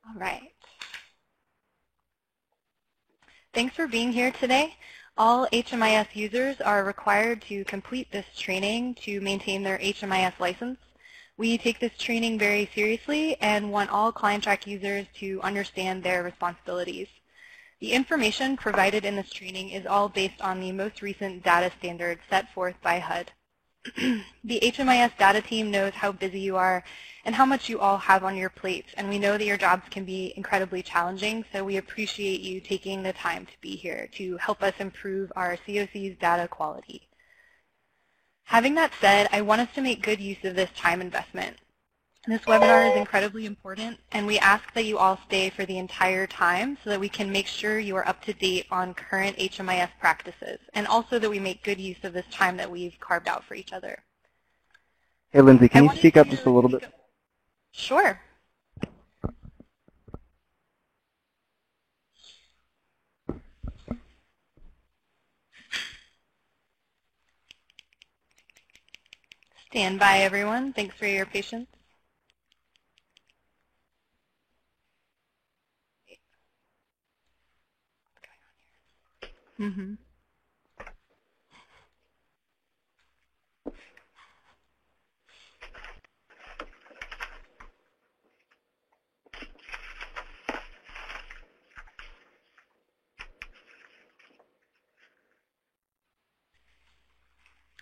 All right. Thanks for being here today. All HMIS users are required to complete this training to maintain their HMIS license. We take this training very seriously and want all ClientTrack users to understand their responsibilities. The information provided in this training is all based on the most recent data standards set forth by HUD. The HMIS data team knows how busy you are and how much you all have on your plates, and we know that your jobs can be incredibly challenging, so we appreciate you taking the time to be here to help us improve our COC's data quality. Having that said, I want us to make good use of this time investment. This webinar is incredibly important, and we ask that you all stay for the entire time so that we can make sure you are up to date on current HMIS practices, and also that we make good use of this time that we've carved out for each other. Hey, Lindsay, can you speak up just a little bit? Sure. Stand by, everyone. Thanks for your patience. Mm-hmm.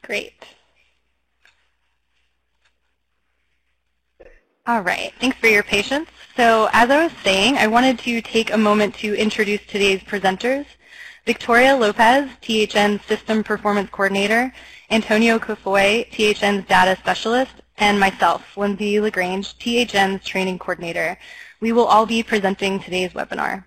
Great. All right, thanks for your patience. So as I was saying, I wanted to take a moment to introduce today's presenters. Victoria Lopez, THN's System Performance Coordinator, Antonio Cofoy, THN's Data Specialist, and myself, Lindsay LaGrange, THN's Training Coordinator. We will all be presenting today's webinar.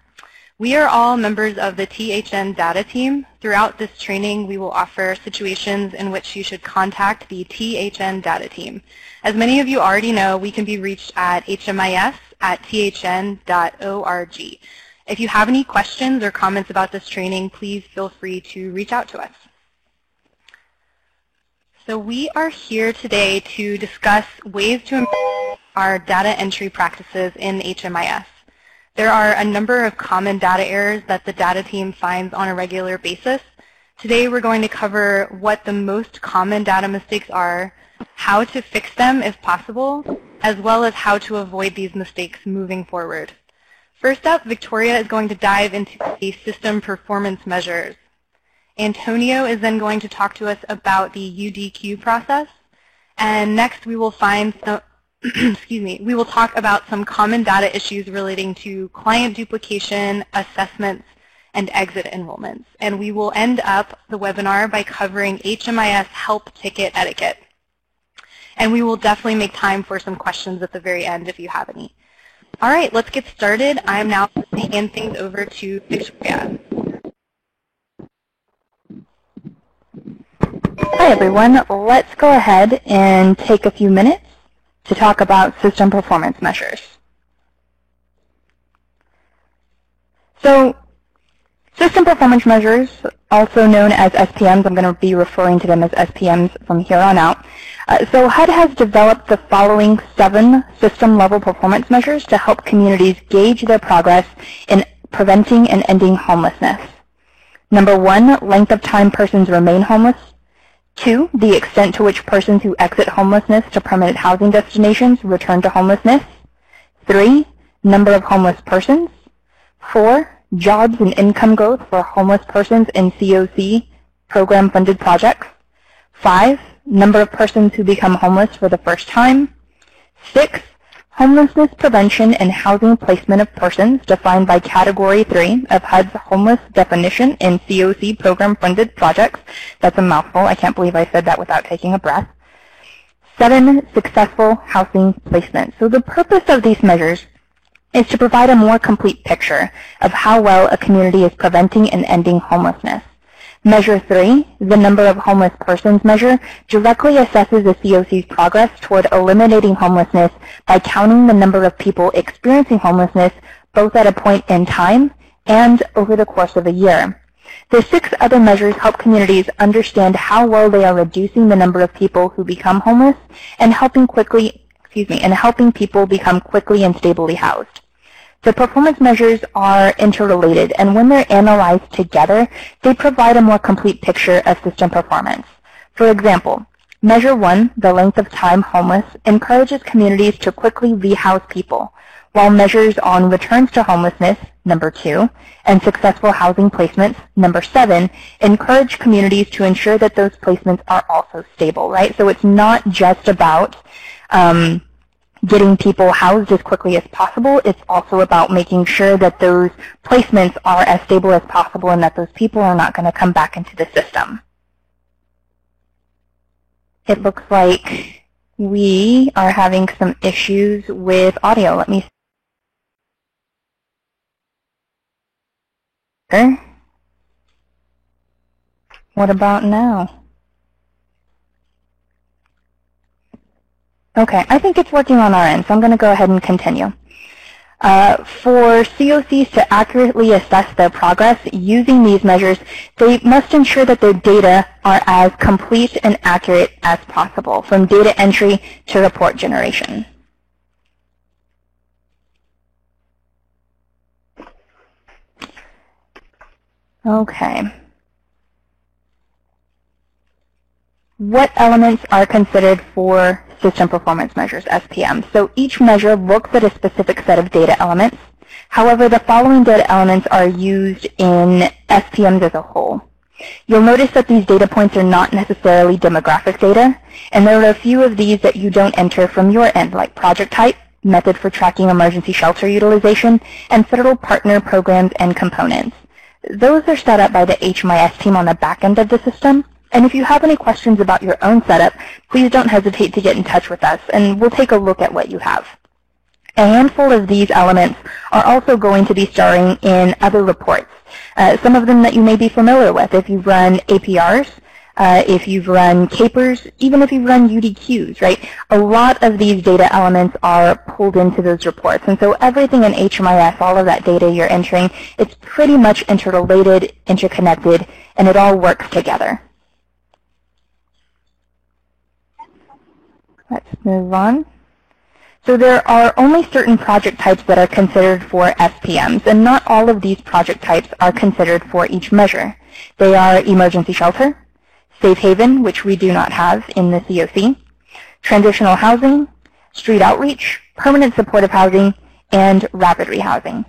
We are all members of the THN data team. Throughout this training, we will offer situations in which you should contact the THN data team. As many of you already know, we can be reached at hmis@thn.org. If you have any questions or comments about this training, please feel free to reach out to us. So we are here today to discuss ways to improve our data entry practices in HMIS. There are a number of common data errors that the data team finds on a regular basis. Today we're going to cover what the most common data mistakes are, how to fix them if possible, as well as how to avoid these mistakes moving forward. First up, Victoria is going to dive into the system performance measures. Antonio is then going to talk to us about the UDQ process. And next we will find some, we will talk about some common data issues relating to client duplication, assessments, and exit enrollments. And we will end up the webinar by covering HMIS help ticket etiquette. And we will definitely make time for some questions at the very end if you have any. All right, let's get started. I'm now going to hand things over to Victoria. Hi everyone, let's go ahead and take a few minutes to talk about system performance measures. So, system performance measures, also known as SPMs, I'm going to be referring to them as SPMs from here on out. So HUD has developed the following 7 system-level performance measures to help communities gauge their progress in preventing and ending homelessness. Number 1, length of time persons remain homeless. 2, the extent to which persons who exit homelessness to permanent housing destinations return to homelessness. 3, number of homeless persons. 4, jobs and income growth for homeless persons in COC program-funded projects. 5, number of persons who become homeless for the first time. 6, homelessness prevention and housing placement of persons defined by Category 3 of HUD's homeless definition in COC program-funded projects. That's a mouthful. I can't believe I said that without taking a breath. 7, successful housing placement. So the purpose of these measures is to provide a more complete picture of how well a community is preventing and ending homelessness. Measure 3, the number of homeless persons measure, directly assesses the COC's progress toward eliminating homelessness by counting the number of people experiencing homelessness both at a point in time and over the course of a year. The 6 other measures help communities understand how well they are reducing the number of people who become homeless and helping people become quickly and stably housed. The performance measures are interrelated, and when they're analyzed together, they provide a more complete picture of system performance. For example, Measure 1, the length of time homeless, encourages communities to quickly rehouse people, while measures on returns to homelessness, number 2, and successful housing placements, number 7, encourage communities to ensure that those placements are also stable, right? So it's not just about getting people housed as quickly as possible. It's also about making sure that those placements are as stable as possible and that those people are not going to come back into the system. It looks like we are having some issues with audio. Let me see. What about now? Okay, I think it's working on our end, so I'm going to go ahead and continue. For COCs to accurately assess their progress using these measures, they must ensure that their data are as complete and accurate as possible, from data entry to report generation. Okay. What elements are considered for system performance measures, SPM? So each measure looks at a specific set of data elements. However, the following data elements are used in SPMs as a whole. You'll notice that these data points are not necessarily demographic data, and there are a few of these that you don't enter from your end, like project type, method for tracking emergency shelter utilization, and federal partner programs and components. Those are set up by the HMIS team on the back end of the system. And if you have any questions about your own setup, please don't hesitate to get in touch with us, and we'll take a look at what you have. A handful of these elements are also going to be starring in other reports. Some of them that you may be familiar with if you've run APRs, if you've run CAPERs, even if you've run UDQs, right? A lot of these data elements are pulled into those reports. And so everything in HMIS, all of that data you're entering, it's pretty much interrelated, interconnected, and it all works together. Let's move on. So there are only certain project types that are considered for SPMs, and not all of these project types are considered for each measure. They are emergency shelter, safe haven, which we do not have in the COC, transitional housing, street outreach, permanent supportive housing, and rapid rehousing.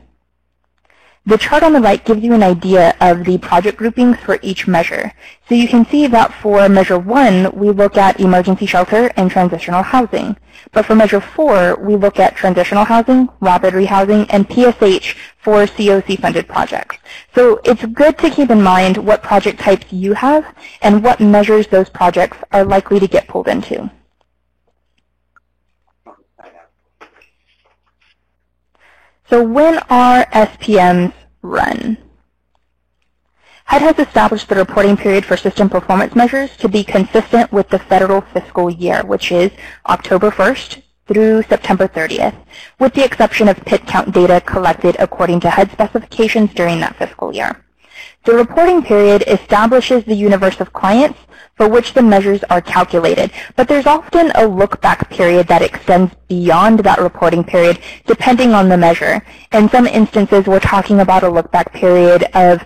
The chart on the right gives you an idea of the project groupings for each measure. So you can see that for Measure 1, we look at emergency shelter and transitional housing. But for Measure 4, we look at transitional housing, rapid rehousing, and PSH for COC-funded projects. So it's good to keep in mind what project types you have and what measures those projects are likely to get pulled into. So when are SPMs run? HUD has established the reporting period for system performance measures to be consistent with the federal fiscal year, which is October 1st through September 30th, with the exception of pit count data collected according to HUD specifications during that fiscal year. The reporting period establishes the universe of clients for which the measures are calculated, but there's often a look-back period that extends beyond that reporting period depending on the measure. In some instances, we're talking about a look-back period of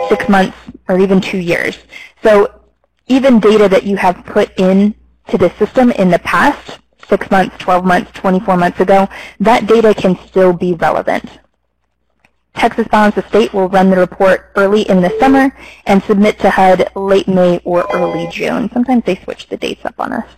6 months or even 2 years. So even data that you have put into the system in the past, 6 months, 12 months, 24 months ago, that data can still be relevant. Texas Balance of State will run the report early in the summer and submit to HUD late May or early June. Sometimes they switch the dates up on us.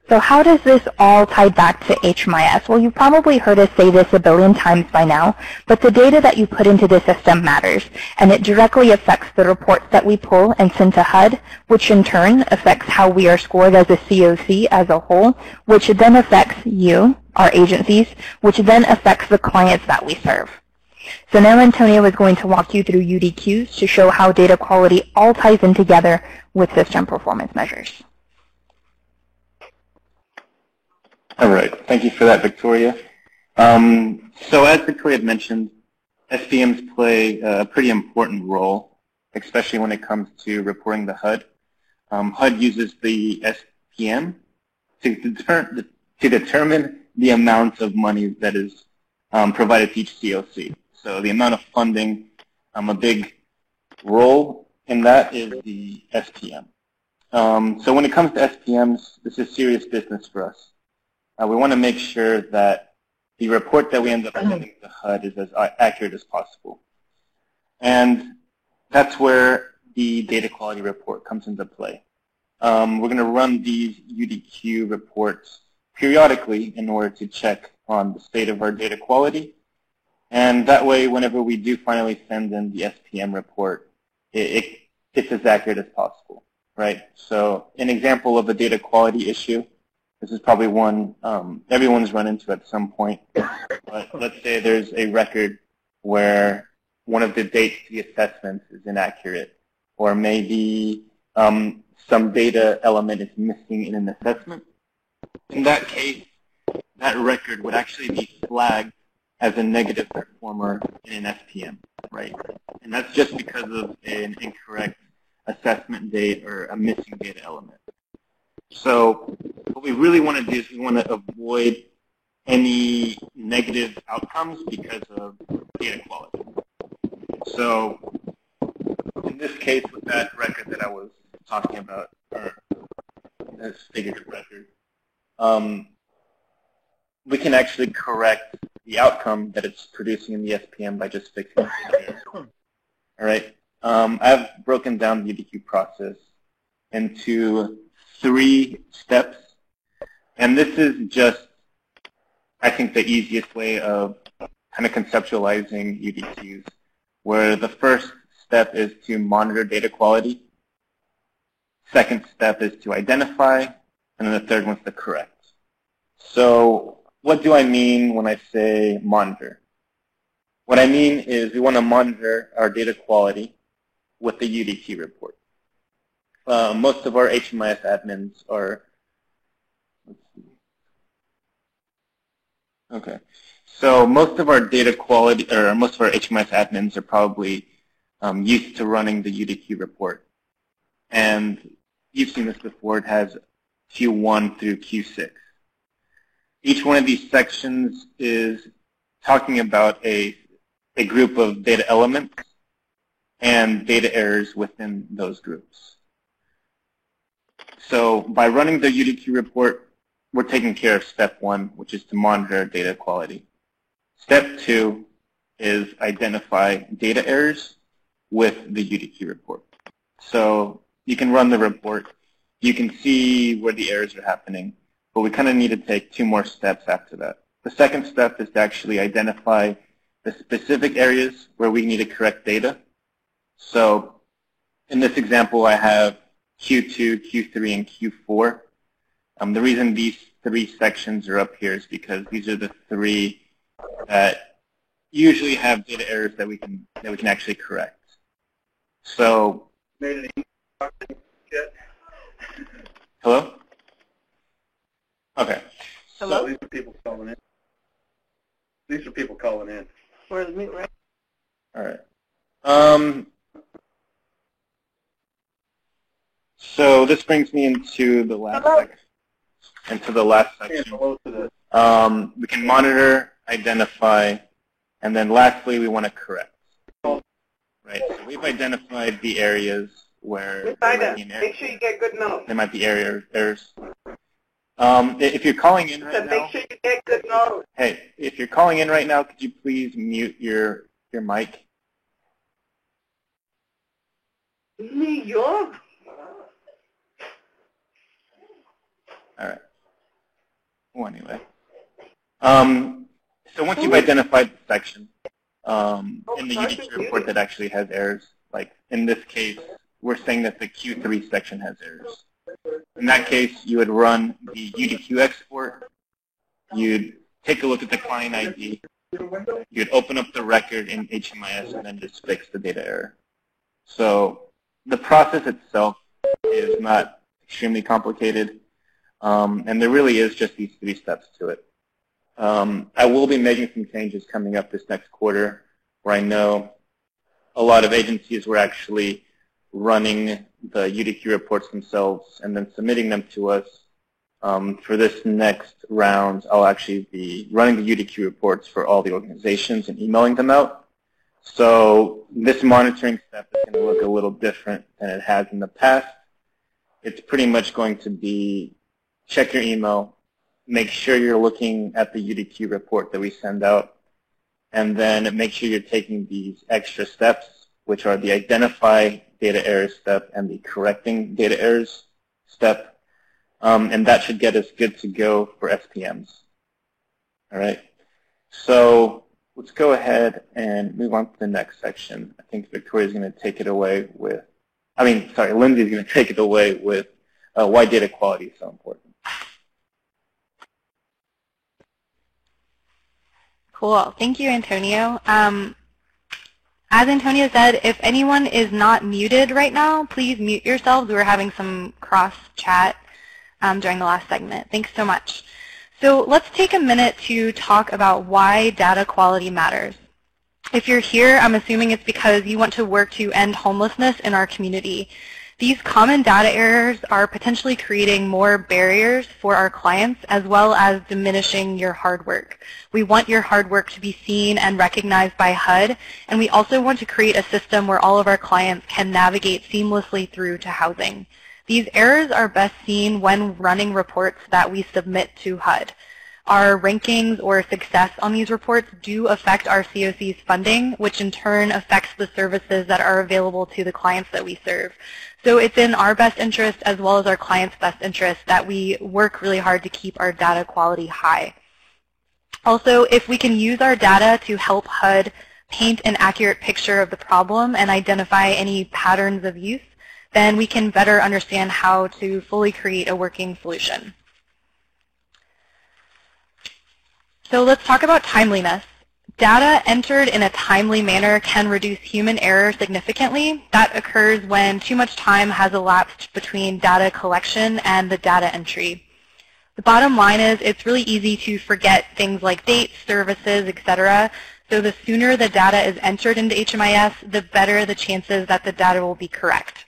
So how does this all tie back to HMIS? Well, you've probably heard us say this a billion times by now, but the data that you put into the system matters, and it directly affects the reports that we pull and send to HUD, which in turn affects how we are scored as a COC as a whole, which then affects you, our agencies, which then affects the clients that we serve. So now Antonio is going to walk you through UDQs to show how data quality all ties in together with system performance measures. All right. Thank you for that, Victoria. So as Victoria had mentioned, SPMs play a pretty important role, especially when it comes to reporting the HUD. HUD uses the SPM to determine the amount of money that is provided to each COC. So the amount of funding, a big role in that is the SPM. So when it comes to SPMs, this is serious business for us. We want to make sure that the report that we end up sending to HUD is as accurate as possible. And that's where the data quality report comes into play. We're going to run these UDQ reports periodically in order to check on the state of our data quality. And that way, whenever we do finally send in the SPM report, it's as accurate as possible, right? So an example of a data quality issue, this is probably one everyone's run into at some point, but let's say there's a record where one of the dates to the assessments is inaccurate, or maybe some data element is missing in an assessment. In that case, that record would actually be flagged as a negative performer in an SPM, right? And that's just because of an incorrect assessment date or a missing data element. So what we really want to do is we want to avoid any negative outcomes because of data quality. So in this case, with that record that I was talking about, or this figurative record, we can actually correct the outcome that it's producing in the SPM by just fixing it. All right. I've broken down the UDQ process into 3 steps, and this is just, I think, the easiest way of kind of conceptualizing UDQs, where the first step is to monitor data quality, second step is to identify, and then the third one's to correct. So what do I mean when I say monitor? What I mean is we want to monitor our data quality with the UDQ report. Most of our HMIS admins are, let's see. Okay. So most of our data quality, or most of our HMIS admins are probably used to running the UDQ report. And you've seen this before. It has Q1 through Q6. Each one of these sections is talking about a group of data elements and data errors within those groups. So by running the UDQ report, we're taking care of step 1, which is to monitor data quality. Step 2 is identify data errors with the UDQ report. So you can run the report. You can see where the errors are happening, but we kind of need to take 2 more steps after that. The second step is to actually identify the specific areas where we need to correct data. So in this example, I have Q2, Q3, and Q4. The reason these 3 sections are up here is because these are the 3 that usually have data errors that we can actually correct. So, hello? Okay. Hello? So these are people calling in. These are people calling in. Where's me, right? All right. So this brings me into the last section. We can monitor, identify, and then lastly we want to correct. Right. So we've identified the areas where make sure you get good notes. there might be errors. If you're calling in right now, make sure you get good notes. Hey, if you're calling in right now, could you please mute your mic? New York. All right. Well, anyway. So once you've identified the section in the UDQ report that actually has errors, like in this case, we're saying that the Q3 section has errors. In that case, you would run the UDQ export. You'd take a look at the client ID. You'd open up the record in HMIS and then just fix the data error. So the process itself is not extremely complicated, and there really is just these 3 steps to it. I will be making some changes coming up this next quarter where I know a lot of agencies were actually running the UDQ reports themselves and then submitting them to us For this next round, I'll actually be running the UDQ reports for all the organizations and emailing them out. So this monitoring step is going to look a little different than it has in the past. It's pretty much going to be check your email, make sure you're looking at the UDQ report that we send out, and then make sure you're taking these extra steps, which are the identify data errors step and the correcting data errors step. And that should get us good to go for SPMs. All right. So let's go ahead and move on to the next section. I think Victoria is going to take it away with, Lindsay is going to take it away with why data quality is so important. Cool. Thank you, Antonio. As Antonio said, if anyone is not muted right now, please mute yourselves. We were having some cross-chat during the last segment. Thanks so much. So let's take a minute to talk about why data quality matters. If you're here, I'm assuming it's because you want to work to end homelessness in our community. These common data errors are potentially creating more barriers for our clients as well as diminishing your hard work. We want your hard work to be seen and recognized by HUD, and we also want to create a system where all of our clients can navigate seamlessly through to housing. These errors are best seen when running reports that we submit to HUD. Our rankings or success on these reports do affect our COC's funding, which in turn affects the services that are available to the clients that we serve. So it's in our best interest as well as our clients' best interest that we work really hard to keep our data quality high. Also, if we can use our data to help HUD paint an accurate picture of the problem and identify any patterns of use, then we can better understand how to fully create a working solution. So let's talk about timeliness. Data entered in a timely manner can reduce human error significantly. That occurs when too much time has elapsed between data collection and the data entry. The bottom line is it's really easy to forget things like dates, services, etc. So the sooner the data is entered into HMIS, the better the chances that the data will be correct.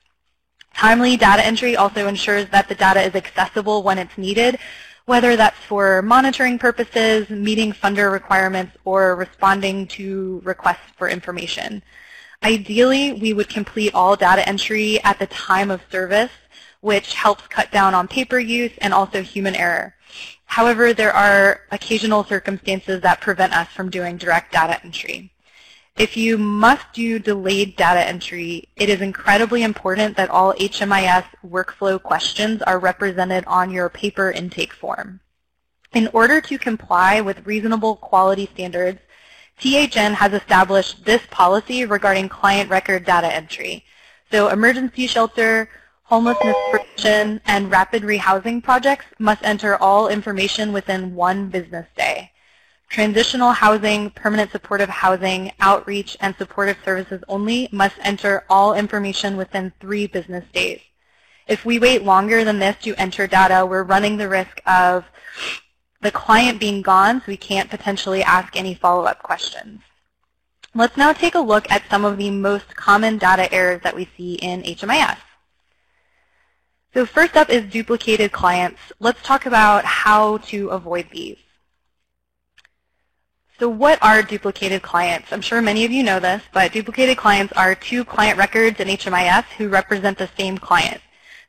Timely data entry also ensures that the data is accessible when it's needed, whether that's for monitoring purposes, meeting funder requirements, or responding to requests for information. Ideally, we would complete all data entry at the time of service, which helps cut down on paper use and also human error. However, there are occasional circumstances that prevent us from doing direct data entry. If you must do delayed data entry, it is incredibly important that all HMIS workflow questions are represented on your paper intake form. In order to comply with reasonable quality standards, THN has established this policy regarding client record data entry. So emergency shelter, homelessness prevention, and rapid rehousing projects must enter all information within 1 business day. Transitional housing, permanent supportive housing, outreach, and supportive services only must enter all information within 3 business days. If we wait longer than this to enter data, we're running the risk of the client being gone, so we can't potentially ask any follow-up questions. Let's now take a look at some of the most common data errors that we see in HMIS. So first up is duplicated clients. Let's talk about how to avoid these. So what are duplicated clients? I'm sure many of you know this, but duplicated clients are 2 client records in HMIS who represent the same client.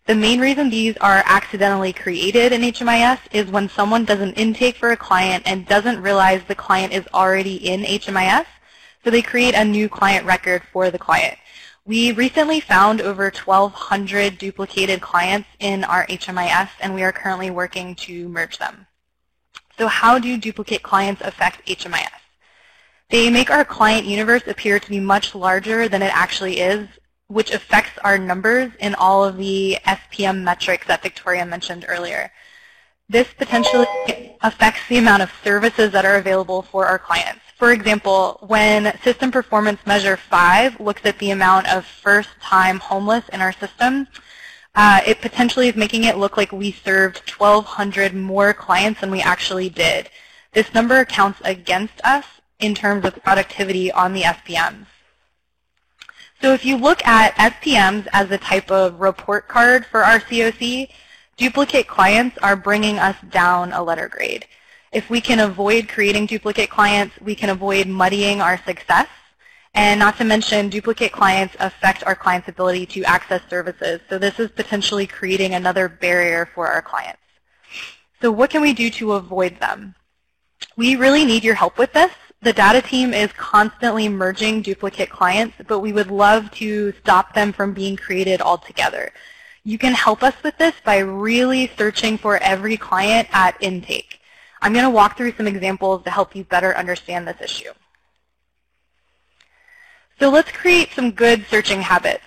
The main reason these are accidentally created in HMIS is when someone does an intake for a client and doesn't realize the client is already in HMIS, so they create a new client record for the client. We recently found over 1,200 duplicated clients in our HMIS, and we are currently working to merge them. So how do duplicate clients affect HMIS? They make our client universe appear to be much larger than it actually is, which affects our numbers in all of the SPM metrics that Victoria mentioned earlier. This potentially affects the amount of services that are available for our clients. For example, when System Performance Measure 5 looks at the amount of first-time homeless in our system, it potentially is making it look like we served 1,200 more clients than we actually did. This number counts against us in terms of productivity on the SPMs. So if you look at SPMs as a type of report card for our COC, Duplicate clients are bringing us down a letter grade. If we can avoid creating duplicate clients, we can avoid muddying our success. And not to mention, duplicate clients affect our clients' ability to access services. So this is potentially creating another barrier for our clients. So what can we do to avoid them? We really need your help with this. The data team is constantly merging duplicate clients, but we would love to stop them from being created altogether. You can help us with this by really searching for every client at intake. I'm going to walk through some examples to help you better understand this issue. So let's create some good searching habits.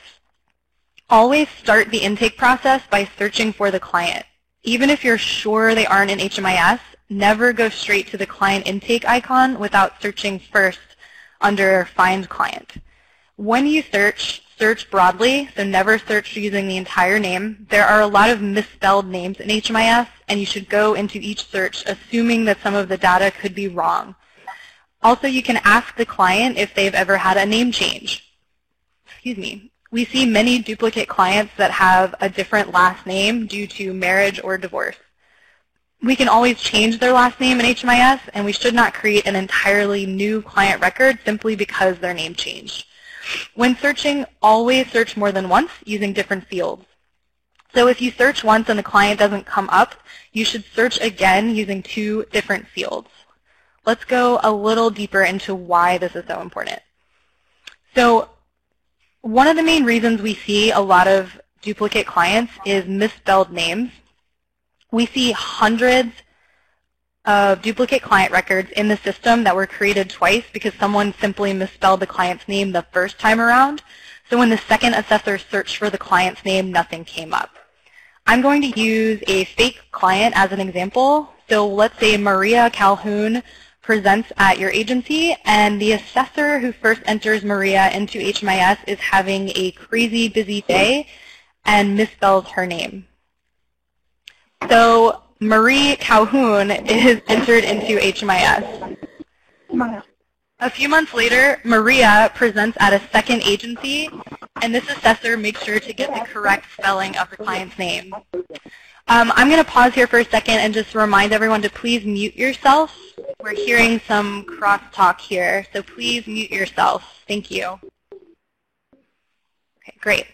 Always start the intake process by searching for the client. Even if you're sure they aren't in HMIS, never go straight to the client intake icon without searching first under Find Client. When you search broadly, so never search using the entire name. There are a lot of misspelled names in HMIS, and you should go into each search assuming that some of the data could be wrong. Also, you can ask the client if they've ever had a name change. Excuse me. We see many duplicate clients that have a different last name due to marriage or divorce. We can always change their last name in HMIS, and we should not create an entirely new client record simply because their name changed. When searching, always search more than once using different fields. So if you search once and the client doesn't come up, you should search again using 2 different fields. Let's go a little deeper into why this is so important. So one of the main reasons we see a lot of duplicate clients is misspelled names. We see hundreds of duplicate client records in the system that were created twice because someone simply misspelled the client's name the first time around. So when the second assessor searched for the client's name, nothing came up. I'm going to use a fake client as an example. So let's say Maria Calhoun presents at your agency, and the assessor who first enters Maria into HMIS is having a crazy busy day and misspells her name. So Marie Calhoun is entered into HMIS. A few months later, Maria presents at a second agency, and this assessor makes sure to get the correct spelling of the client's name. I'm going to pause here for a second and just remind everyone to please mute yourself. We're hearing some crosstalk here, so please mute yourself. Thank you. Okay, great.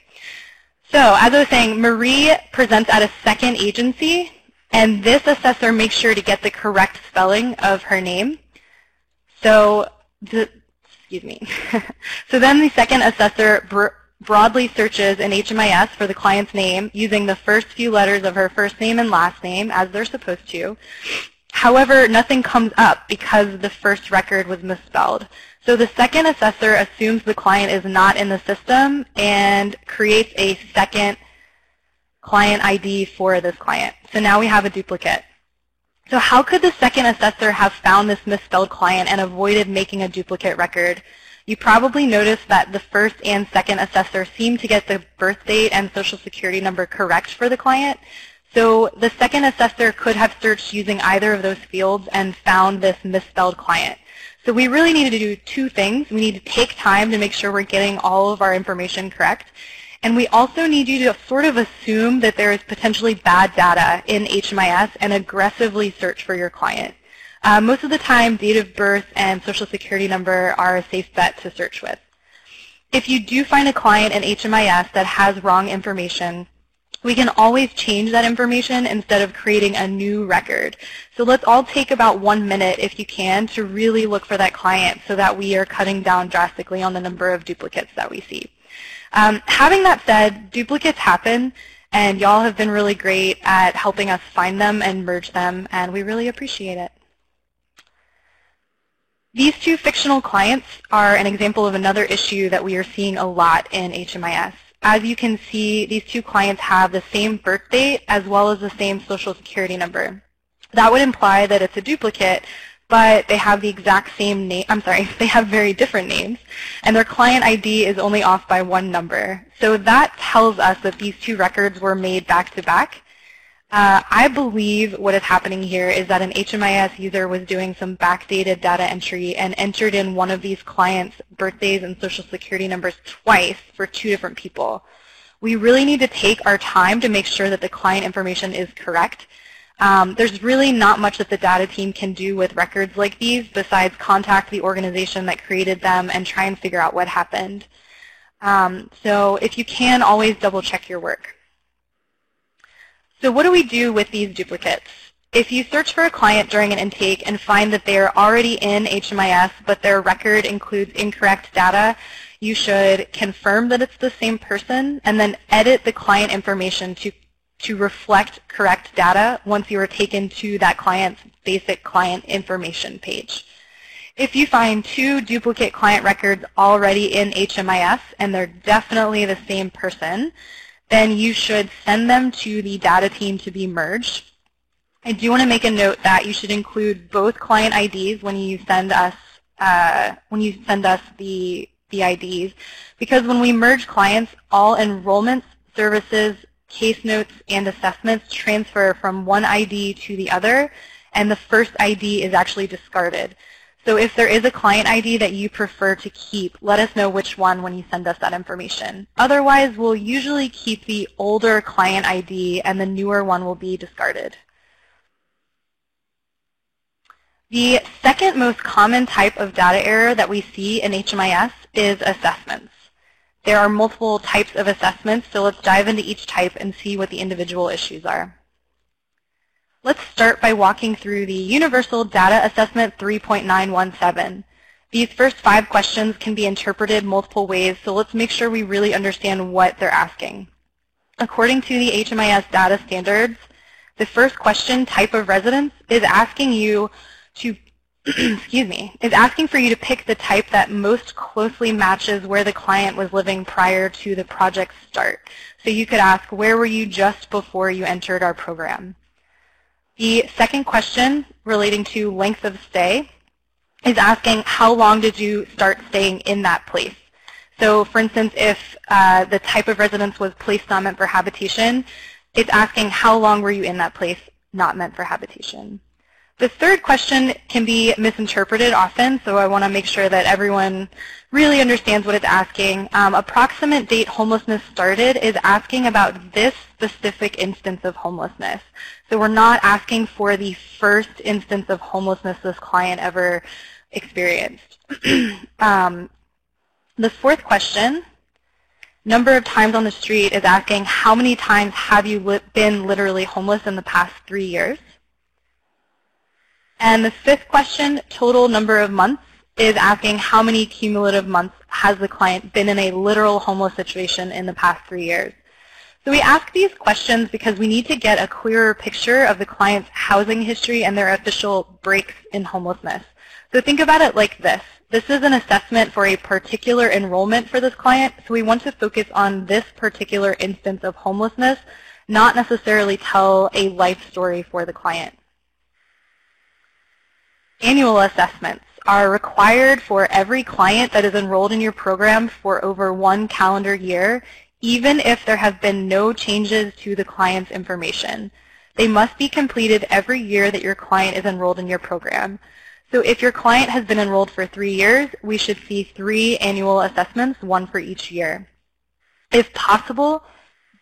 So as I was saying, Marie presents at a second agency, and this assessor makes sure to get the correct spelling of her name. So, excuse me. So then the second assessor broadly searches in HMIS for the client's name using the first few letters of her first name and last name, as they're supposed to. However, nothing comes up because the first record was misspelled. So the second assessor assumes the client is not in the system and creates a second client ID for this client. So now we have a duplicate. So how could the second assessor have found this misspelled client and avoided making a duplicate record? You probably noticed that the first and second assessor seem to get the birth date and social security number correct for the client. So the second assessor could have searched using either of those fields and found this misspelled client. So we really need to do 2 things. We need to take time to make sure we're getting all of our information correct. And we also need you to sort of assume that there is potentially bad data in HMIS and aggressively search for your client. Most of the time, date of birth and social security number are a safe bet to search with. If you do find a client in HMIS that has wrong information, we can always change that information instead of creating a new record. So let's all take about 1 minute, if you can, to really look for that client so that we are cutting down drastically on the number of duplicates that we see. Having that said, duplicates happen, and y'all have been really great at helping us find them and merge them, and we really appreciate it. These 2 fictional clients are an example of another issue that we are seeing a lot in HMIS. As you can see, these 2 clients have the same birth date as well as the same social security number. That would imply that it's a duplicate, but they have the exact same name. I'm sorry, they have very different names, and their client ID is only off by 1 number. So that tells us that these 2 records were made back to back. I believe what is happening here is that an HMIS user was doing some backdated data entry and entered in one of these clients' birthdays and social security numbers twice for 2 different people. we really need to take our time to make sure that the client information is correct. There's really not much that the data team can do with records like these besides contact the organization that created them and try and figure out what happened. So if you can, always double check your work. So what do we do with these duplicates? If you search for a client during an intake and find that they are already in HMIS but their record includes incorrect data, you should confirm that it's the same person and then edit the client information to reflect correct data once you are taken to that client's basic client information page. If you find 2 duplicate client records already in HMIS and they're definitely the same person, then you should send them to the data team to be merged. I do want to make a note that you should include both client IDs when you send us the IDs, because when we merge clients, all enrollments, services, case notes, and assessments transfer from one ID to the other, and the first ID is actually discarded. So if there is a client ID that you prefer to keep, let us know which one when you send us that information. Otherwise, we'll usually keep the older client ID and the newer one will be discarded. The second most common type of data error that we see in HMIS is assessments. There are multiple types of assessments, so let's dive into each type and see what the individual issues are. Let's start by walking through the Universal Data Assessment 3.917. These first 5 questions can be interpreted multiple ways, so let's make sure we really understand what they're asking. According to the HMIS data standards, the first question, type of residence, is asking you to is asking for you to pick the type that most closely matches where the client was living prior to the project's start. So you could ask, where were you just before you entered our program? The second question, relating to length of stay, is asking how long did you start staying in that place? So for instance, if the type of residence was place not meant for habitation, it's asking how long were you in that place not meant for habitation. The third question can be misinterpreted often, so I want to make sure that everyone really understands what it's asking. Approximate date homelessness started is asking about this specific instance of homelessness. So we're not asking for the first instance of homelessness this client ever experienced. The fourth question, number of times on the street, is asking how many times have you been literally homeless in the past 3 years? And the fifth question, total number of months, is asking how many cumulative months has the client been in a literal homeless situation in the past 3 years. So we ask these questions because we need to get a clearer picture of the client's housing history and their official breaks in homelessness. So think about it like this. This is an assessment for a particular enrollment for this client, so we want to focus on this particular instance of homelessness, not necessarily tell a life story for the client. Annual assessments are required for every client that is enrolled in your program for over 1 calendar year, even if there have been no changes to the client's information. They must be completed every year that your client is enrolled in your program. So if your client has been enrolled for 3 years, we should see 3 annual assessments, 1 for each year. If possible,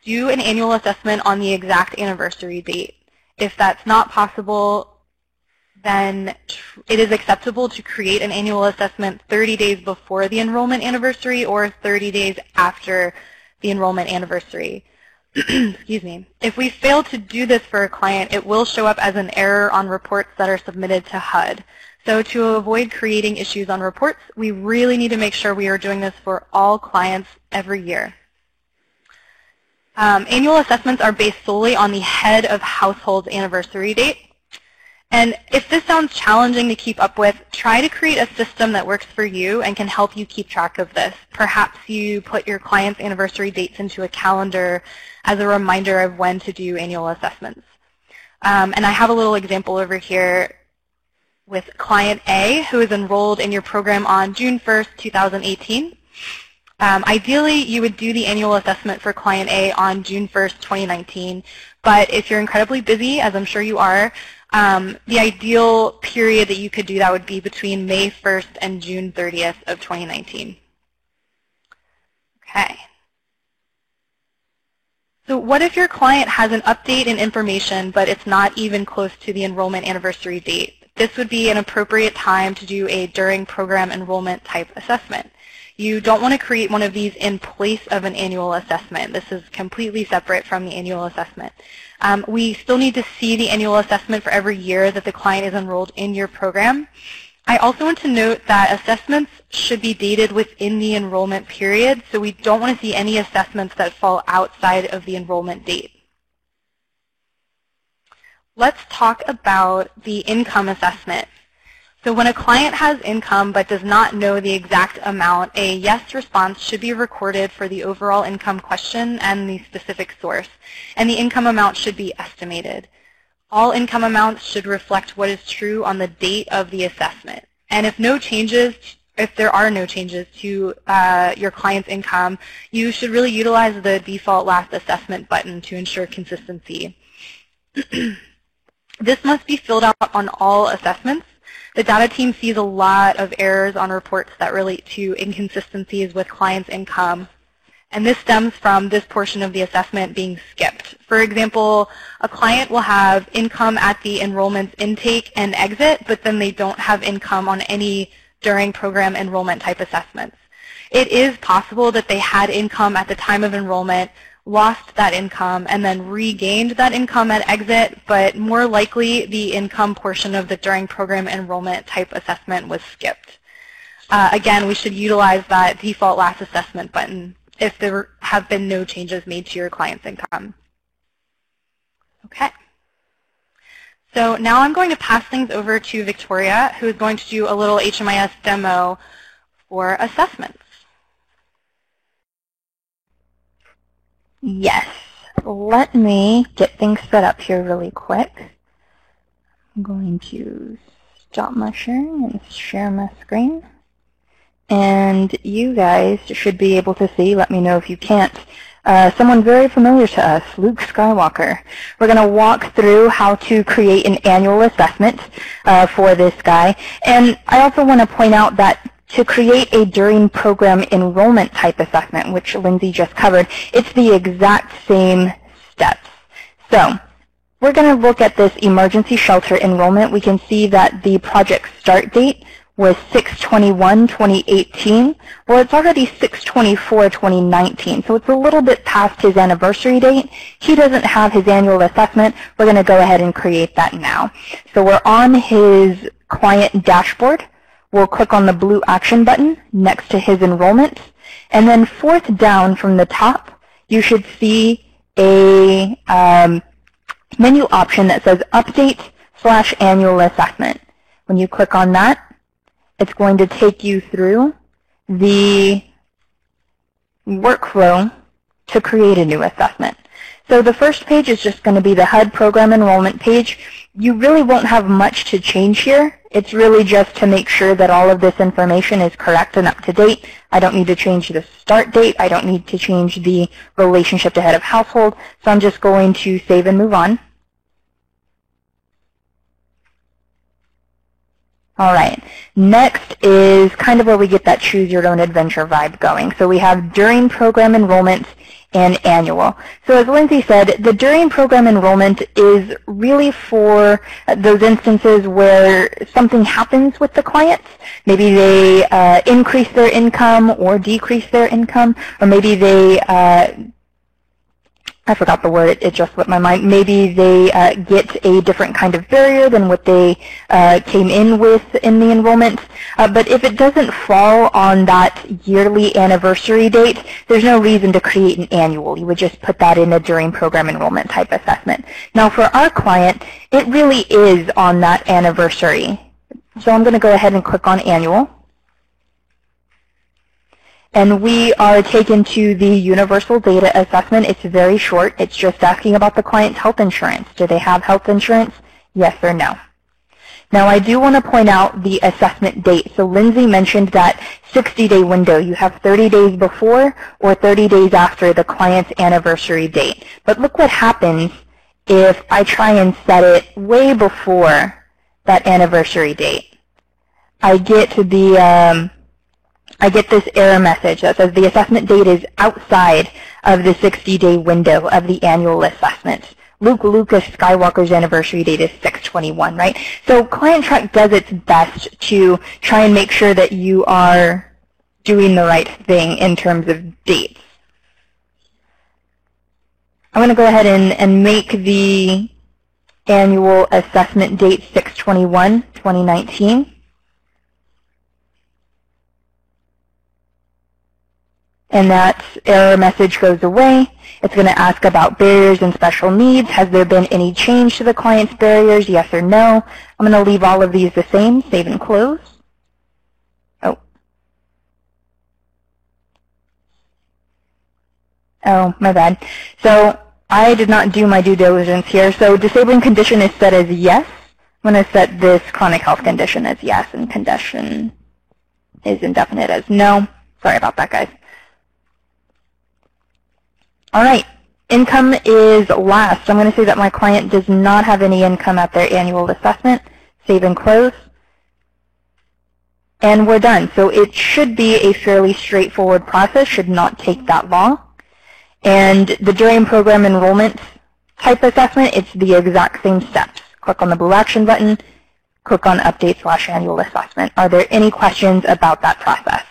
do an annual assessment on the exact anniversary date. If that's not possible, then it is acceptable to create an annual assessment 30 days before the enrollment anniversary or 30 days after the enrollment anniversary. Excuse me. If we fail to do this for a client, it will show up as an error on reports that are submitted to HUD. So to avoid creating issues on reports, we really need to make sure we are doing this for all clients every year. Annual assessments are based solely on the head of household's anniversary date. And if this sounds challenging to keep up with, try to create a system that works for you and can help you keep track of this. Perhaps you put your client's anniversary dates into a calendar as a reminder of when to do annual assessments. And I have a little example over here with client A, who is enrolled in your program on June 1st, 2018. Ideally, you would do the annual assessment for client A on June 1st, 2019. But if you're incredibly busy, as I'm sure you are, the ideal period that you could do that would be between May 1st and June 30th of 2019. Okay. So what if your client has an update in information, but it's not even close to the enrollment anniversary date? This would be an appropriate time to do a during program enrollment type assessment. You don't want to create one of these in place of an annual assessment. This is completely separate from the annual assessment. We still need to see the annual assessment for every year that the client is enrolled in your program. I also want to note that assessments should be dated within the enrollment period, so we don't want to see any assessments that fall outside of the enrollment date. Let's talk about the income assessment. So when a client has income but does not know the exact amount, a yes response should be recorded for the overall income question and the specific source, and the income amount should be estimated. All income amounts should reflect what is true on the date of the assessment. And if there are no changes to your client's income, you should really utilize the default last assessment button to ensure consistency. This must be filled out on all assessments. The data team sees a lot of errors on reports that relate to inconsistencies with clients' income. And this stems from this portion of the assessment being skipped. For example, a client will have income at the enrollment's intake and exit, but then they don't have income on any during program enrollment type assessments. It is possible that they had income at the time of enrollment, lost that income, and then regained that income at exit, but more likely the income portion of the during program enrollment type assessment was skipped. Again, we should utilize that default last assessment button if there have been no changes made to your client's income. Okay. So now I'm going to pass things over to Victoria, who is going to do a little HMIS demo for assessments. Yes. Let me get things set up here really quick. I'm going to stop my sharing and share my screen. And you guys should be able to see, let me know if you can't, someone very familiar to us, Luke Skywalker. We're going to walk through how to create an annual assessment for this guy. And I also want to point out that to create a during program enrollment type assessment, which Lindsay just covered, it's the exact same steps. So we're going to look at this emergency shelter enrollment. We can see that the project start date was 6/21/2018. Well, it's already 6/24/2019, so it's a little bit past his anniversary date. He doesn't have his annual assessment. We're going to go ahead and create that now. So we're on his client dashboard. We'll click on the blue action button next to his enrollment, and then fourth down from the top, you should see a menu option that says Update/Annual Assessment. When you click on that, it's going to take you through the workflow to create a new assessment. So the first page is just going to be the HUD program enrollment page. You really won't have much to change here. It's really just to make sure that all of this information is correct and up to date. I don't need to change the start date. I don't need to change the relationship to head of household. So I'm just going to save and move on. All right, next is kind of where we get that choose your own adventure vibe going. So we have during program enrollment and annual. So as Lindsay said, the during program enrollment is really for those instances where something happens with the clients. Maybe they increase their income or decrease their income, or maybe they I forgot the word, it just slipped my mind. Maybe they get a different kind of barrier than what they came in with in the enrollment. But if it doesn't fall on that yearly anniversary date, there's no reason to create an annual. You would just put that in a during program enrollment type assessment. Now for our client, it really is on that anniversary. So I'm going to go ahead and click on annual. And we are taken to the universal data assessment. It's very short. It's just asking about the client's health insurance. Do they have health insurance? Yes or no. Now I do want to point out the assessment date. So Lindsay mentioned that 60-day window. You have 30 days before or 30 days after the client's anniversary date. But look what happens if I try and set it way before that anniversary date. I get to the I get this error message that says the assessment date is outside of the 60-day window of the annual assessment. Luke Lucas Skywalker's anniversary date is 6/21, right? So ClientTrack does its best to try and make sure that you are doing the right thing in terms of dates. I'm going to go ahead and make the annual assessment date 6/21/2019. And that error message goes away. It's going to ask about barriers and special needs. Has there been any change to the client's barriers, yes or no? I'm going to leave all of these the same, save and close. Oh, my bad. So I did not do my due diligence here. So disabling condition is set as yes. I'm going to set this chronic health condition as yes, and condition is indefinite as no. Sorry about that, guys. All right, income is last. I'm going to say that my client does not have any income at their annual assessment. Save and close. And we're done. So it should be a fairly straightforward process, should not take that long. And the during program enrollment type assessment, it's the exact same steps. Click on the blue action button, click on update/annual assessment. Are there any questions about that process?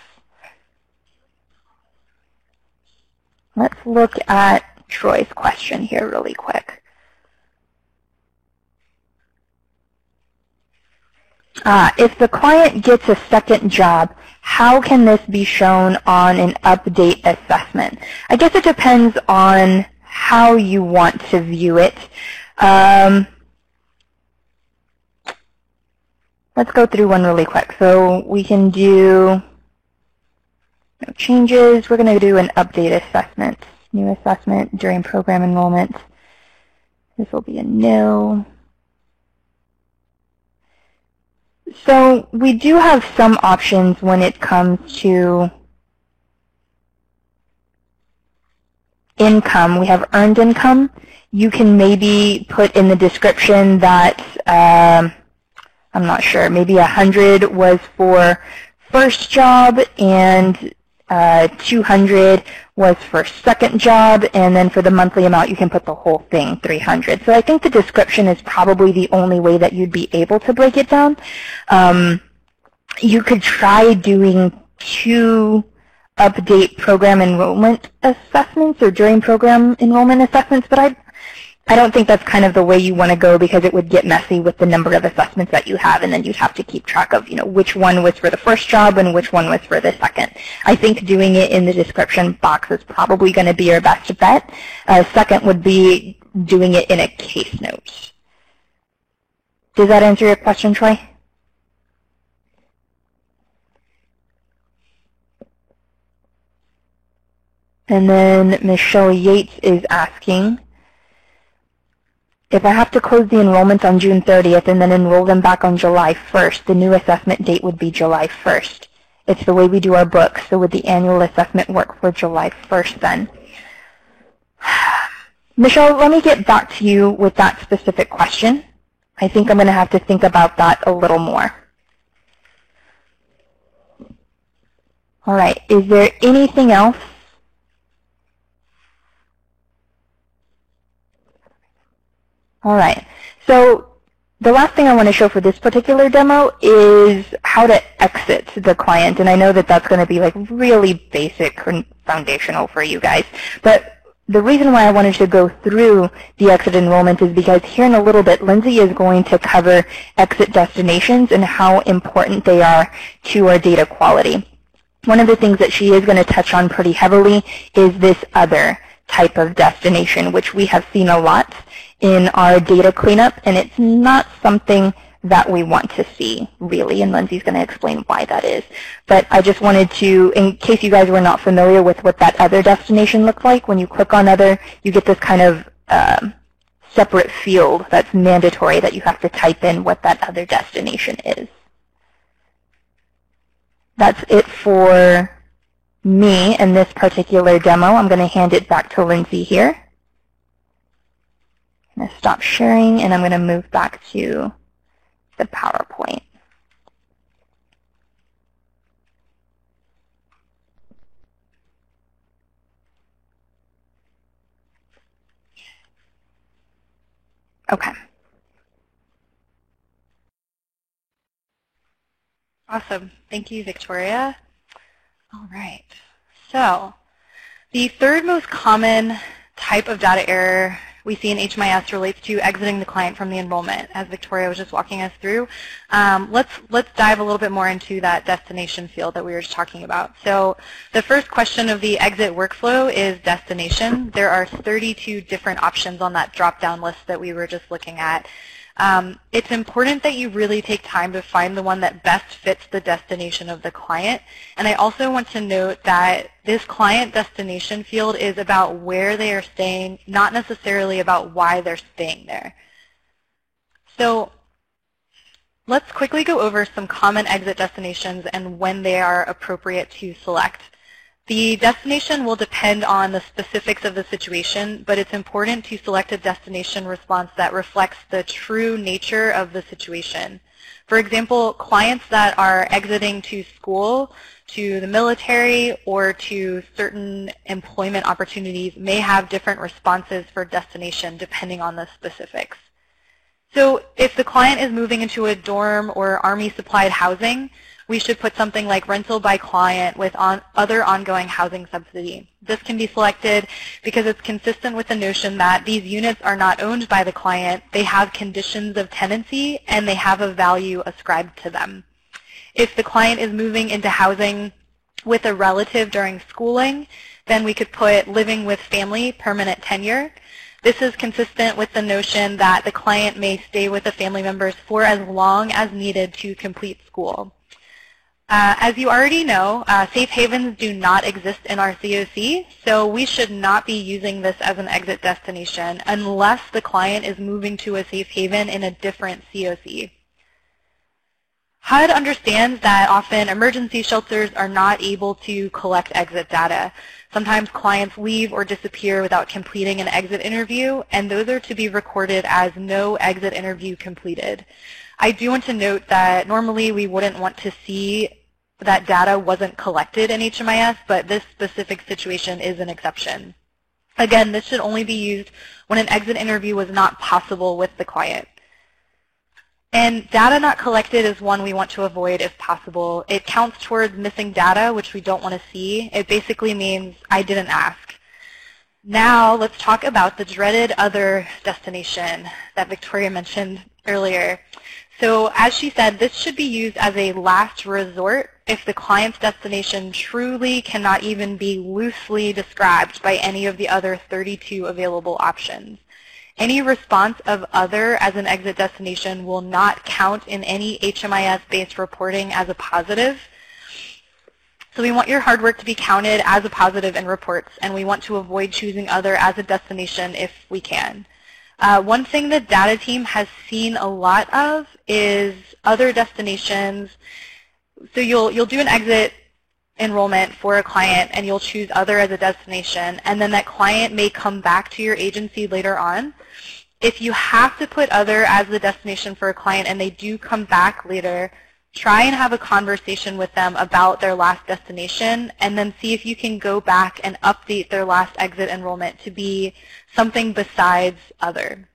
Let's look at Troy's question here really quick. If the client gets a second job, how can this be shown on an update assessment? I guess it depends on how you want to view it. Let's go through one really quick. So we can do no changes. We're going to do an update assessment. New assessment during program enrollment. This will be a no. So we do have some options when it comes to income. We have earned income. You can maybe put in the description that, I'm not sure, maybe 100 was for first job and 200 was for second job, and then for the monthly amount you can put the whole thing, 300. So I think the description is probably the only way that you'd be able to break it down. You could try doing 2 update program enrollment assessments or during program enrollment assessments, but I don't think that's kind of the way you want to go, because it would get messy with the number of assessments that you have, and then you'd have to keep track of, which one was for the first job and which one was for the second. I think doing it in the description box is probably going to be your best bet. Second would be doing it in a case note. Does that answer your question, Troy? And then Michelle Yates is asking, if I have to close the enrollment on June 30th and then enroll them back on July 1st, the new assessment date would be July 1st. It's the way we do our books, so would the annual assessment work for July 1st then? Michelle, let me get back to you with that specific question. I think I'm going to have to think about that a little more. All right, is there anything else? All right, so the last thing I want to show for this particular demo is how to exit the client. And I know that that's going to be like really basic and foundational for you guys. But the reason why I wanted to go through the exit enrollment is because here in a little bit, Lindsay is going to cover exit destinations and how important they are to our data quality. One of the things that she is going to touch on pretty heavily is this other type of destination, which we have seen a lot in our data cleanup, and it's not something that we want to see, really, and Lindsay's going to explain why that is. But I just wanted to, in case you guys were not familiar with what that other destination looks like, when you click on other, you get this kind of separate field that's mandatory that you have to type in what that other destination is. That's it for me in this particular demo. I'm going to hand it back to Lindsay here. I'm going to stop sharing, and I'm going to move back to the PowerPoint. Awesome. Thank you, Victoria. All right. So the third most common type of data error we see in HMIS relates to exiting the client from the enrollment, as Victoria was just walking us through. Let's dive a little bit more into that destination field that we were just talking about. So the first question of the exit workflow is destination. There are 32 different options on that drop-down list that we were just looking at. It's important that you really take time to find the one that best fits the destination of the client. And I also want to note that this client destination field is about where they are staying, not necessarily about why they're staying there. So let's quickly go over some common exit destinations and when they are appropriate to select. The destination will depend on the specifics of the situation, but it's important to select a destination response that reflects the true nature of the situation. For example, clients that are exiting to school, to the military, or to certain employment opportunities may have different responses for destination depending on the specifics. So if the client is moving into a dorm or Army-supplied housing, we should put something like rental by client with other ongoing housing subsidy. This can be selected because it's consistent with the notion that these units are not owned by the client, they have conditions of tenancy, and they have a value ascribed to them. If the client is moving into housing with a relative during schooling, then we could put living with family, permanent tenure. This is consistent with the notion that the client may stay with the family members for as long as needed to complete school. As you already know, safe havens do not exist in our COC, so we should not be using this as an exit destination unless the client is moving to a safe haven in a different COC. HUD understands that often emergency shelters are not able to collect exit data. Sometimes clients leave or disappear without completing an exit interview, and those are to be recorded as no exit interview completed. I do want to note that normally we wouldn't want to see that data wasn't collected in HMIS, but this specific situation is an exception. Again, this should only be used when an exit interview was not possible with the client. And data not collected is one we want to avoid if possible. It counts towards missing data, which we don't want to see. It basically means I didn't ask. Now let's talk about the dreaded other destination that Victoria mentioned earlier. So as she said, this should be used as a last resort if the client's destination truly cannot even be loosely described by any of the other 32 available options. Any response of other as an exit destination will not count in any HMIS-based reporting as a positive. So we want your hard work to be counted as a positive in reports, and we want to avoid choosing other as a destination if we can. One thing the data team has seen a lot of is other destinations. So you'll do an exit enrollment for a client and you'll choose other as a destination, and then that client may come back to your agency later on. If you have to put other as the destination for a client and they do come back later, try and have a conversation with them about their last destination and then see if you can go back and update their last exit enrollment to be something besides other.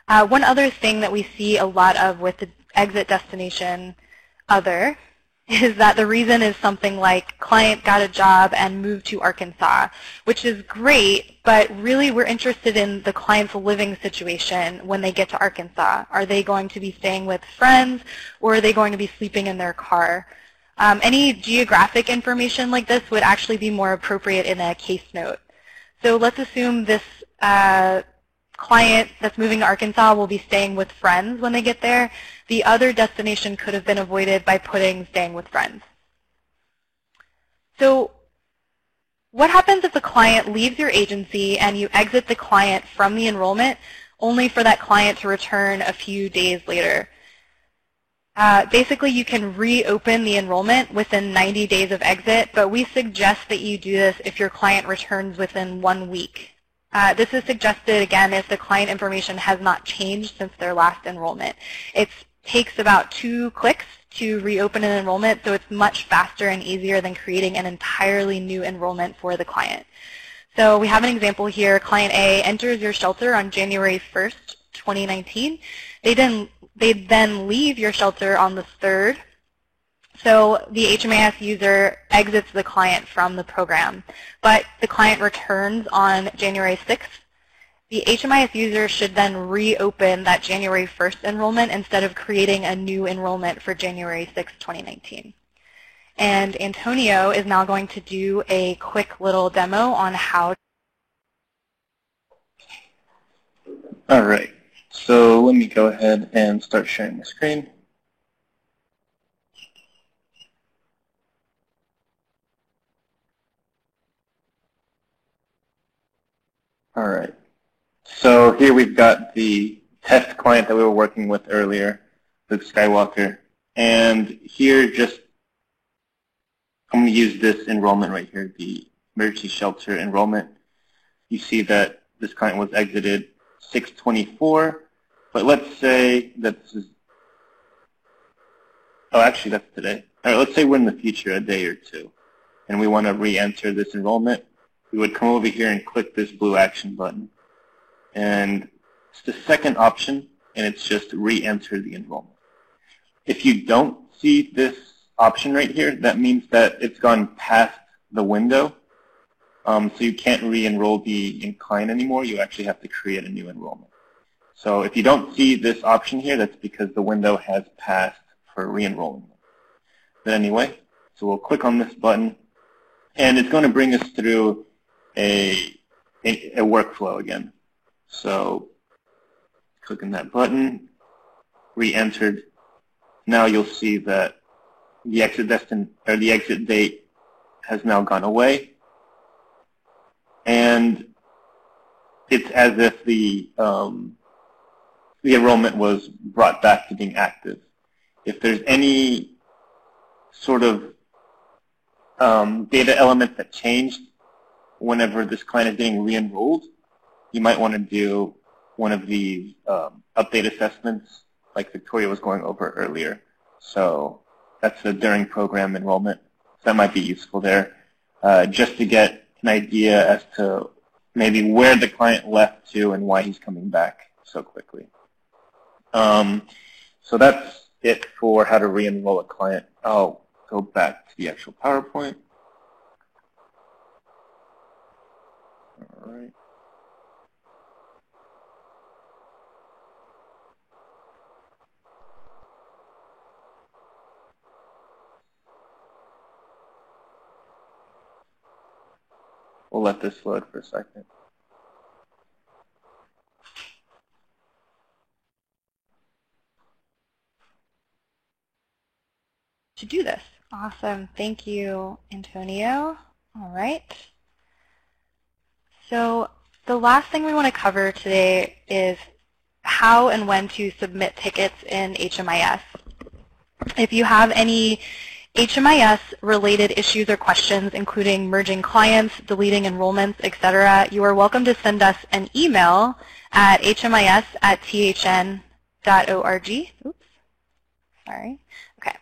One other thing that we see a lot of with the exit destination other is that the reason is something like client got a job and moved to Arkansas, which is great, but really we're interested in the client's living situation when they get to Arkansas. Are they going to be staying with friends, or are they going to be sleeping in their car? Any geographic information like this would actually be more appropriate in a case note. So let's assume this client that's moving to Arkansas will be staying with friends when they get there. The other destination could have been avoided by putting staying with friends. So what happens if the client leaves your agency and you exit the client from the enrollment only for that client to return a few days later? Basically, you can reopen the enrollment within 90 days of exit, but we suggest that you do this if your client returns within 1 week. This is suggested, again, if the client information has not changed since their last enrollment. It takes about 2 clicks to reopen an enrollment, so it's much faster and easier than creating an entirely new enrollment for the client. So we have an example here. Client A enters your shelter on January 1st, 2019. They then leave your shelter on the 3rd So the HMIS user exits the client from the program, but the client returns on January 6th. The HMIS user should then reopen that January 1st enrollment instead of creating a new enrollment for January 6, 2019. And Antonio is now going to do a quick little demo on how. All right, so let me go ahead and start sharing my screen. All right, so here we've got the test client that we were working with earlier, Luke Skywalker, and here just I'm going to use this enrollment right here, the emergency shelter enrollment. You see that this client was exited 6/24, but let's say that this is, oh, actually that's today. All right, let's say we're in the future, a day or two, and we want to re-enter this enrollment. We would come over here and click this blue action button. And it's the second option, and it's just re-enter the enrollment. If you don't see this option right here, that means that it's gone past the window. So you can't re-enroll the client anymore. You actually have to create a new enrollment. So if you don't see this option here, that's because the window has passed for re-enrolling. But anyway, so we'll click on this button, and it's going to bring us through a workflow again. So click on that button, re-entered. Now you'll see that the exit date has now gone away, and it's as if the enrollment was brought back to being active. If there's any sort of data element that changed whenever this client is getting re-enrolled, you might want to do one of these update assessments like Victoria was going over earlier. So that's a during program enrollment. So that might be useful there, just to get an idea as to maybe where the client left to and why he's coming back so quickly. So that's it for how to re-enroll a client. I'll go back to the actual PowerPoint. All right. We'll let this load for a second. To do this. Awesome. Thank you, Antonio. All right. So the last thing we want to cover today is how and when to submit tickets in HMIS. If you have any HMIS-related issues or questions, including merging clients, deleting enrollments, etc., you are welcome to send us an email at hmis@thn.org. Oops. Sorry. Okay.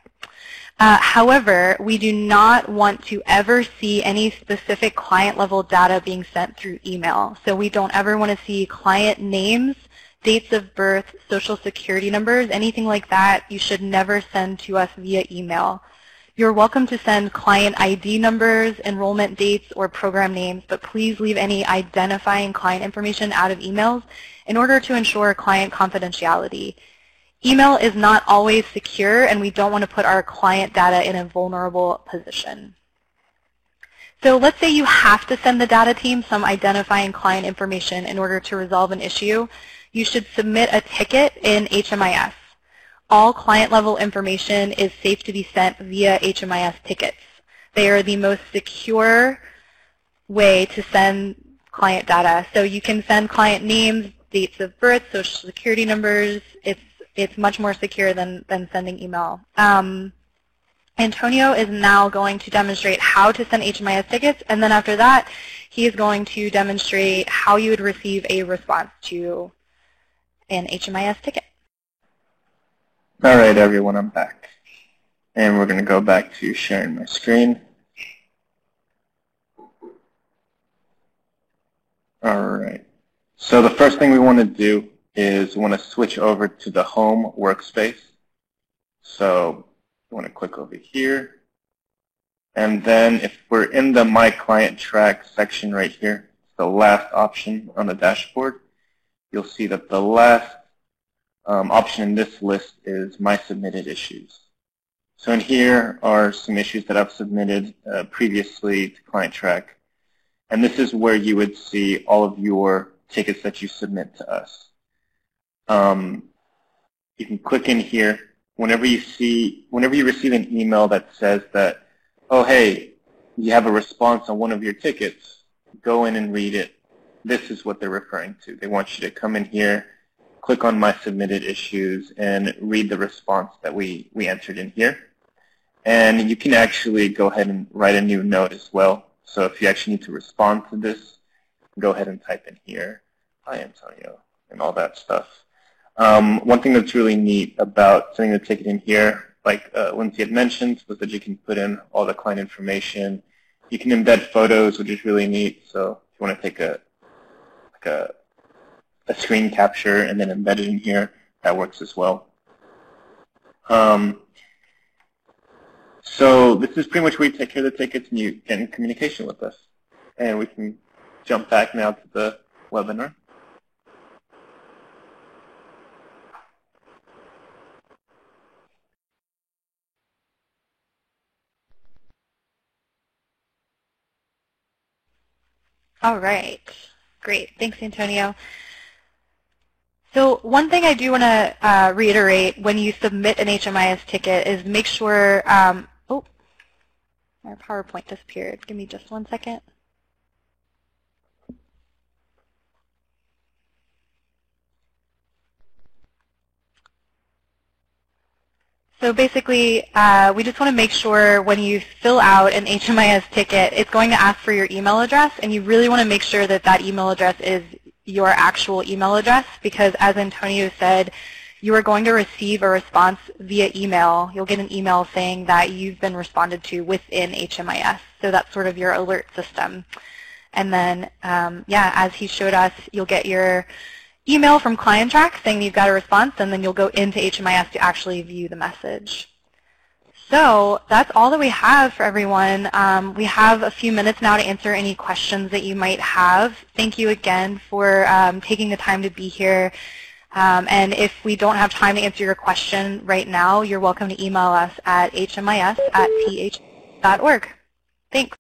However, we do not want to ever see any specific client-level data being sent through email. So we don't ever want to see client names, dates of birth, social security numbers, anything like that. You should never send to us via email. You're welcome to send client ID numbers, enrollment dates, or program names, but please leave any identifying client information out of emails in order to ensure client confidentiality. Email is not always secure, and we don't want to put our client data in a vulnerable position. So let's say you have to send the data team some identifying client information in order to resolve an issue. You should submit a ticket in HMIS. All client-level information is safe to be sent via HMIS tickets. They are the most secure way to send client data. So you can send client names, dates of birth, social security numbers. It's much more secure than sending email. Antonio is now going to demonstrate how to send HMIS tickets, and then after that, he is going to demonstrate how you would receive a response to an HMIS ticket. All right, everyone, I'm back. And we're going to go back to sharing my screen. All right. So the first thing we want to do is we want to switch over to the home workspace. So You want to click over here. And then if we're in the My Client Track section right here, the last option on the dashboard, you'll see that the last option in this list is My Submitted Issues. So in here are some issues that I've submitted previously to Client Track. And this is where you would see all of your tickets that you submit to us. You can click in here. Whenever you receive an email that says that, oh, hey, you have a response on one of your tickets, go in and read it. This is what they're referring to. They want you to come in here, click on My Submitted Issues, and read the response that we entered in here. And you can actually go ahead and write a new note as well. So if you actually need to respond to this, go ahead and type in here, hi, Antonio, and all that stuff. One thing that's really neat about sending the ticket in here, like Lindsay had mentioned, was that you can put in all the client information. You can embed photos, which is really neat. So if you want to take a screen capture and then embed it in here, that works as well. So this is pretty much where you take care of the tickets and you get in communication with us. And we can jump back now to the webinar. All right. Great. Thanks, Antonio. So one thing I do want to reiterate when you submit an HMIS ticket is make sure, oh, our PowerPoint disappeared. Give me just 1 second. So basically, we just want to make sure when you fill out an HMIS ticket, it's going to ask for your email address, and you really want to make sure that that email address is your actual email address, because as Antonio said, you are going to receive a response via email. You'll get an email saying that you've been responded to within HMIS. So that's sort of your alert system. And then, yeah, as he showed us, you'll get your email from Client Track saying you've got a response, and then you'll go into HMIS to actually view the message. So that's all that we have for everyone. We have a few minutes now to answer any questions that you might have. Thank you again for taking the time to be here. And if we don't have time to answer your question right now, you're welcome to email us at hmis@th.org. Thanks.